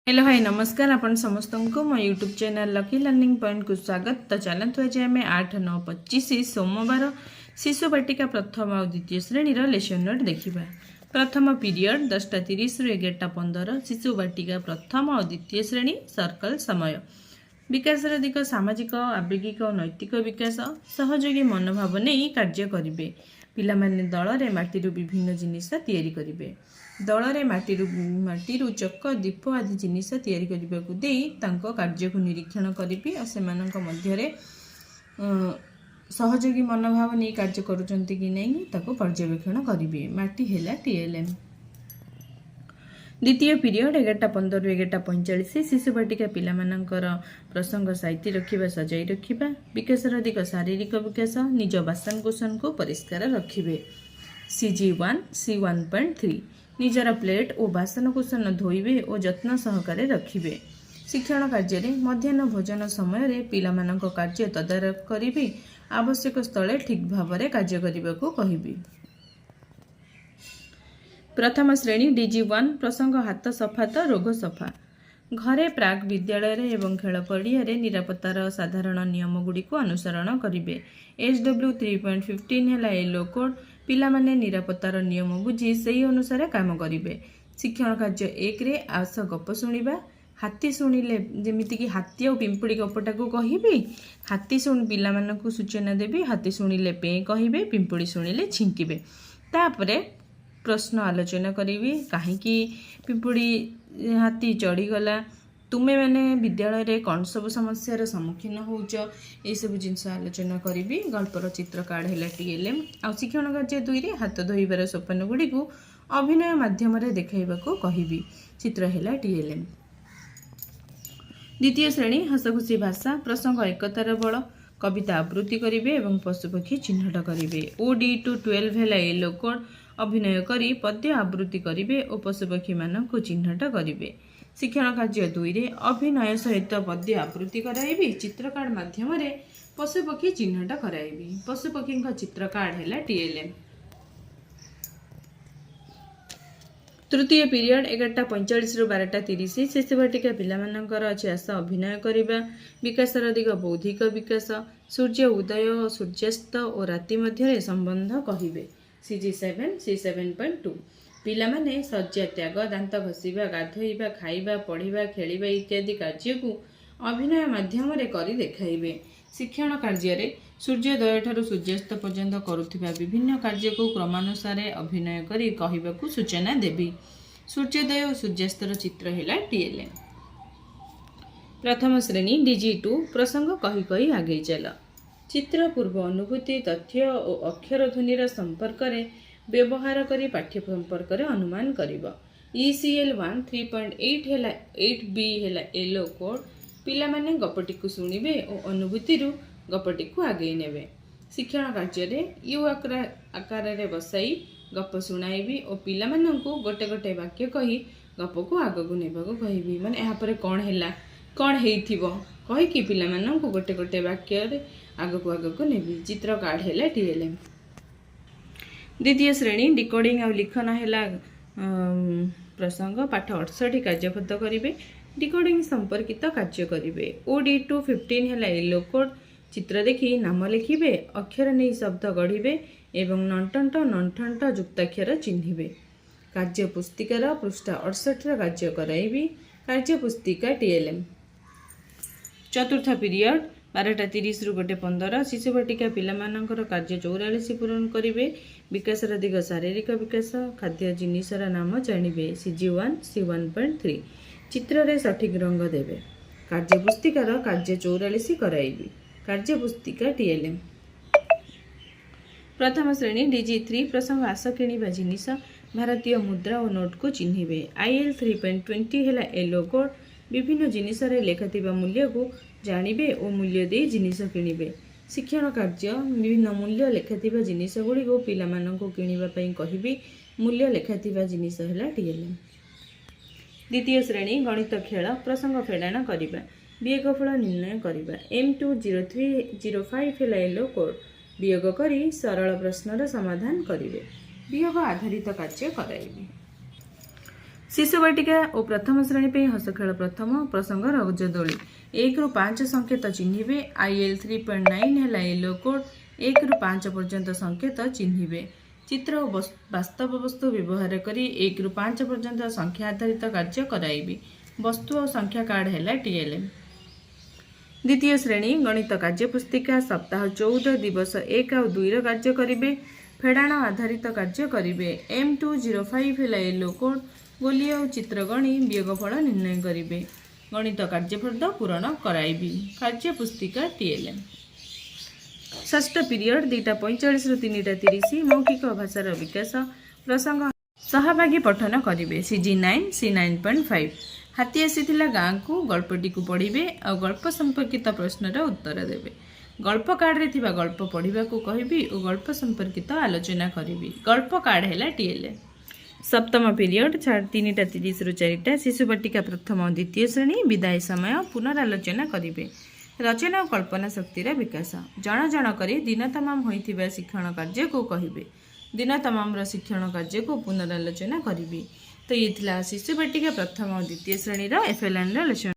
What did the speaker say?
Hello hi नमस्कार आपण समस्त को मो YouTube channel lucky learning point को स्वागत। तो चलते आज आम 8-9-25 सोमवार शिशु बाटिका प्रथम और द्वितीय श्रेणी लेसन नोट देखा। प्रथम पीरियड 10:30 रु 11:15 शिशु बाटिका प्रथम और द्वितीय श्रेणी सर्कल समय। विकास दिग सामाजिक आवेगिक और नैतिक विकास सहयोगी मनोभाव नहीं कार्य करेंगे। पिला माने दल रे माटी विभिन्न जिनिस तैयारी करेंगे। दल रे माटी चक दीप आदि जिनिस तैयारी करने को दे कार्य को निरीक्षण करी और से मध्य सहयोगी मनोभाव नहीं कार्य करुँच कि नहीं ताको पर्यवेक्षण करेंगे। माटी है टीएलएम। द्वितीय पीरियड 11:15 रु 11:45 शिशु बाटिका पिला मानकर प्रसंग साइती रखा सजाई रखा। विकास दिग शारीरिक विकास निज बासनकुसन को परिष्कार रखिए। CG1 C1.3 निजर प्लेट और बासनकुसन धोइबे और जत्न सहकारे रखिए। शिक्षण कार्य मध्याह्न भोजन समय पिला मानक कार्य तदारख करी आवश्यक स्थले ठीक भाव में कार्य करने को कहिबी। प्रथम श्रेणी DG1 प्रसंग हाथ सफा तो रोग सफा। घरे प्राक विद्यालय एवं खेल पड़िया निरापत्तार साधारण नियम गुड़ी को अनुसरण करेंगे। SW 3.15 है येलो कोड। पिला माने निरापत्तार नियम बुझी से अनुसार काम करेंगे। शिक्षण कार्य 1 रे आस गप शुणा। हाथी शुणिले जमीती कि हाथी और पिंपुड़ी गपटा को कहिबी। हाथी शुण पिला मानकु सूचना देवी। हाथी शुणिले पे कहिबे, पिंपुड़ी शुणिले छिंकिबे। तापरे प्रश्न आलोचना करी कहीं पिंपुड़ी हाथी चढ़ीगला, तुम्हें मैंने विद्यालय रे कौन सब समस्यार सम्मुखीन होच ये सब जिनस आलोचना करी। गल्पर चित्र कार्ड है TLM। आ शिक्षण कार्य 2 रे हाथ धोइबार सोपान गुड़ी को अभिनय माध्यम देखा कहबी। चित्र है TLM। द्वितीय श्रेणी हसखुशी भाषा प्रसंग एकतार बल। कविता आवृत्ति करेंगे और पशुपक्षी चिन्हट करेंगे। OD to 12 है येलो कोड। अभिनय करी पद्य आवृत्ति करेंगे और पशुपक्षी मान को चिन्हट करेंगे। शिक्षण कार्य 2 रे अभिनय सहित पद्य आवृत्ति कराइबी। चित्र कार्ड माध्यम पशुपक्षी चिन्हट कराइबी। पशुपक्षी चित्र कार्ड है TLM। तृतीय पीरियड 11:45 रु 12:30 शिशु बाटिका पिला मानकर अच्छी आशा अभिनय करने। विकास दिग बौद्धिक विकास सूर्य उदय और सूर्यास्त और राति मध्य संबंध कहिबे। CG7 C7.2 पिला माने शଯ୍ୟା त्याग, दांत घसीबा, गाधोइबा, खाइबा, पढ़िबा, खेलिबा इत्यादि कार्य को अभिनय माध्यम करी देखाइबे। शिक्षण कार्य सूर्योदय ठारू सूर्यास्त पर्यंत करुथिबा विभिन्न कार्य को क्रमानुसार अभिनय करी कहिबाकू सूचना देबी। सूर्योदय और सूर्यास्तर चित्र है TLM। प्रथम श्रेणी DG2 प्रसंग कही कही आगे चल। चित्र पूर्व अनुभूति तथ्य और अक्षर ध्वनिर संपर्क में व्यवहार करी पाठ्य संपर्क में अनुमान करिबा। ECL1 3.8 है 8B है येलो कोड। पिला माने गपटी को शुणिबे और अनुभूति गपटी को आगे नेबे। शिक्षण कार्य यू आकार रे बसाई गप शुणाइबी और पिला माननकु गोटे गोटे वाक्य कही गप को आग को नेबाको कहिबी। माने यहाँ पर कौन हैला कौन हेइथिबो कहि कि पिला माननकु गोटे गोटे वाक्य रे आग को नेबी। चित्र कार्ड है TLM। द्वितीय श्रेणी डिकोडिंग और लिखन है प्रसंग पाठ 68 कार्यपद करेंगे। डिकोडिंग संपर्कित कार्य करेंगे। OD to 15 है येलो कोड। चित्र देखी नाम लिखिबे, अक्षर नहीं शब्द गढ़िबे एवं नंटंट नंठंट युक्ताक्षर चिन्हिबे। कार्य पुस्तिकार पृष्ठ 68 कार्य कराइबी। कार्य पुस्तिका TLM। चतुर्थ पीरियड 12:30 रु 1:15 शिशु बाटिका पिला मानकर कार्य 44 पूरण करेंगे। विकास दिग शारीरिक विकास खाद्य जिनिसर नाम जानिबे। CG1 C1.3 चित्र रे सठिक रंग देवे। कार्य पुस्तिकार कार्य 44 कराइबी। कार्य पुस्तिका TLM। प्रथम श्रेणी DG3 प्रसंग आस किणिबा जिनिस भारतीय मुद्रा और नोट को चिन्हिबे। IL 3.20 है येलो कोड। विभिन्न जिनिस लेखाथिबा मूल्य को जानिबे और मूल्य दे जिनिस किणिबे। शिक्षण कार्य विभिन्न मूल्य लेखाथिबा जिनिस गुड़ी को पिला माननकु किणिबा पई कहिबी। मूल्य लेखाथिबा जिनिस है TLM। द्वितीय श्रेणी गणित खेल प्रसंग फेडाण करिबा। वियोगफल निर्णय करिबा। M20305 है येलो कोड। वियोग करी सरल प्रश्नर समाधान करिवे। वियोग आधारित कार्य कराइबे। शिशु बाटिका और प्रथम श्रेणी पे हस खेल प्रथम प्रसंग रौज दोली 1 ରୁ 5 संकेत चिन्हिबे। IL 3.9 है येलो कोड 1 ରୁ 5 पर्यंत संकेत चिन्हिबे। चित्र और वास्तव वस्तु व्यवहार करी 1 ରୁ 5 पर्यंत संख्या आधारित कार्य कराइबी। वस्तु और संख्या कार्ड है TLM। द्वितीय श्रेणी गणित कार्य पुस्तिका सप्ताह 14 दिवस 1 और 2 कार्य करेंगे। फेड़ाण आधारित कार्य करेंगे। M205 है येलो कोड गोली और चित्रगणी वियोगफल निर्णय करेंगे। गणित कार्यफल पूरण कराइबी। कार्य पुस्तिका TLM। षष्ठ पीरियड 2:45 ରୁ 3:30 मौखिक भाषार विकास प्रसंग सहभागी पठन करेंगे। CG9 C9.5 हाथी आसीथिला गाँ को गल्पटी को पढ़े और गल्प संपर्कित प्रश्नर उत्तर देवे। गल्प कार्ड रे थिबा गल्प पढ़ा को कहबी और गल्प संपर्कित आलोचना करी। गल्प कार्ड है TLM। सप्तम पीरियड 3:30 ରୁ 4 शिशु बाटिका प्रथम और द्वितीय श्रेणी विदाय समय पुनरालोचना करेंगे। रचना और कल्पना शक्तिर विकास जन जन करी दिन तमाम होइथिबा शिक्षण कार्य को कहबे। दिन तमाम शिक्षण कार्य को पुनरालोचना करी। तो ये शिशु बाटिका प्रथम और द्वितीय श्रेणी FLN लेसन।